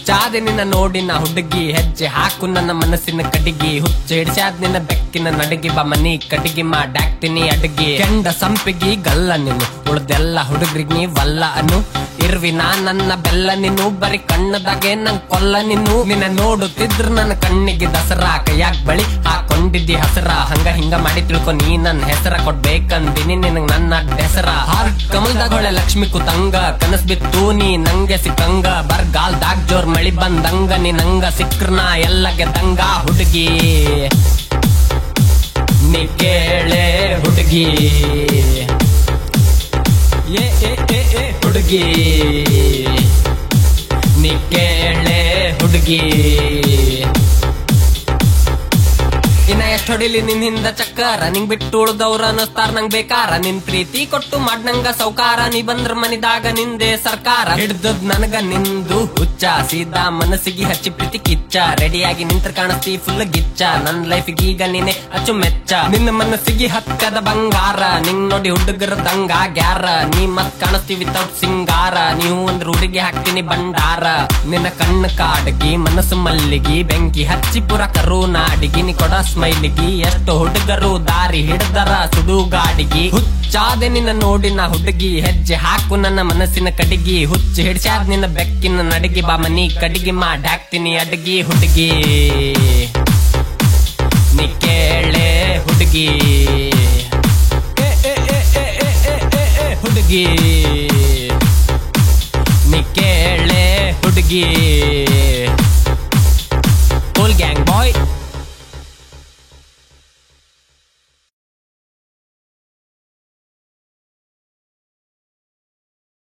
ಹುಚ್ಚಾದೆ ನಿನ್ನ ನೋಡಿ ನಾ ಹುಡುಗಿ ಹೆಜ್ಜೆ ಹಾಕು ನನ್ನ ಮನಸ್ಸಿನ ಕಡಿಗಿ ಹುಚ್ಚ ಹಿಡ್ಸ್ಯಾದ್ ನಿನ್ನ ಬೆಕ್ಕಿನ ನಡಗಿ ಬಾ ಮನಿ ಕಡಿಗಿ ಮಾಡಾಕ್ತೀನಿ ಅಡಗಿ ಕೆಂಡ ಸಂಪಿಗಿ ಗಲ್ಲ ನೀನು ಉಳ್ದೆಲ್ಲ ಹುಡುಗ್ರಿಗ್ ನೀ ವಲ್ಲ ಅನು ಇರ್ವಿ ನನ್ನ ಬೆಲ್ಲ ನೀನು ಬರೀ ಕಣ್ಣದಾಗೆ ನಂಗ್ ಕೊಲ್ಲ ನೀನು ನಿನ್ನ ನೋಡುತ್ತಿದ್ರ ನನ್ನ ಕಣ್ಣಿಗೆ ದಸರಾ ಕೈಯಾಗ್ ಬಳಿ ಹಾಕೊಂಡಿದ್ದಿ ಹಸರ ಹಂಗ ಹಿಂಗ ಮಾಡಿ ತಿಳ್ಕೊ ನೀ ನನ್ ಹೆಸರ ಕೊಡ್ಬೇಕಂದಿನಿ ನಿನಗ್ ನನ್ನ ಹೆಸರ ಹಾರ್ಟ್ ಕಮಲ್ದಾಗೊಳೆ ಲಕ್ಷ್ಮಿ ಕುತಂಗ ಕನಸ್ ಬಿತ್ತು ನೀ ನಂಗೆ ಸಿಕ್ಕಂಗ ಬರ್ಗಾಲ್ದಾಗ ಜೋರ್ ಮಳಿ ಬಂದಂಗ ನೀ ನಂಗ ಸಿಕ್ರನ ಎಲ್ಲ ಗೆದ್ದಂಗ ಹುಡುಗಿ ನೀ ಕೇಳೆ ಹುಡುಗಿ ಹುಡುಗಿ ನೀ ಕೇಳೆ ಹುಡುಗಿ ಇನ್ನ ಎಷ್ಟ್ ಹೊಡಿಲಿ ನಿನ್ ಹಿಂದ ಚಕ್ಕಾರ ನಿಂಗ್ ಬಿಟ್ಟು ಉಳ್ದವ್ರ ಅನ್ನಿಸ್ತಾರ ನಂಗ್ ಬೇಕಾರ ನಿನ್ ಪ್ರೀತಿ ಕೊಟ್ಟು ಮಾಡ್ನಂಗ ಸೌಕಾರ ನೀ ಬಂದ್ರ ಮನಿದಾಗ ನಿಂದೆ ಸರ್ಕಾರ ಹಿಡ್ದದ್ ನನಗ ನಿಂದು ಹುಚ್ಚ ಸೀದಾ ಮನಸ್ಸಿಗೆ ಹಚ್ಚಿ ಪ್ರೀತಿ ಕಿಚ್ಚ ರೆಡಿಯಾಗಿ ನಿಂತ್ರ ಕಾಣಿಸ್ತಿ ಫುಲ್ ಗಿಚ್ಚ ನನ್ ಲೈಫಿಗೆ ಈಗ ನೀನೆ ಅಚ್ಚು ಮೆಚ್ಚ ನಿನ್ನ ಮನಸ್ಸಿಗೆ ಹತ್ತದ ಬಂಗಾರ ನಿಂಗ್ ನೋಡಿ ಹುಡುಗರ ದಂಗ ಗ್ಯಾರ ನೀ ಮತ್ ಕಾಣಿಸ್ತಿ ವಿತೌಟ್ ಸಿಂಗಾರ ನೀವು ಒಂದ್ ಹುಡುಗಿ ಹಾಕ್ತೀನಿ ಬಂಡಾರ ನಿನ್ನ ಕಣ್ಣು ಕಾಡಗಿ ಮನಸ್ಸು ಮಲ್ಲಿಗಿ ಬೆಂಕಿ ಹಚ್ಚಿ ಪುರ ಕರು ನಾಡಿಗಿ ನೀ ಕೊಡ ಸ್ಮೈಲಿಗಿ ಎಷ್ಟು ಹುಡುಗರು ದಾರಿ ಹಿಡ್ದರ ಸುಡುಗಾಡಿಗಿ ಹುಚ್ಚಾದೆ ನಿನ್ನ ನೋಡಿ ನಾ ಹುಡುಗಿ ಹೆಜ್ಜೆ ಹಾಕು ನನ್ನ ಮನಸ್ಸಿನ ಕಡಿಗಿ ಹುಚ್ಚ ಹಿಡ್ಸ್ಯಾದ್ ನಿನ್ನ ಬೆಕ್ಕಿನ ನಡಗಿ ಬಾ ಮನಿ ಕಡಿಗಿ ಮಾಡಾಕ್ತೀನಿ ಅಡಗಿ ಹುಡುಗಿ ನೀ ಕೇಳೆ ಹುಡುಗಿ ಹುಡುಗಿ ನೀ ಕೇಳೆ ಹುಡುಗಿ Cool gang boy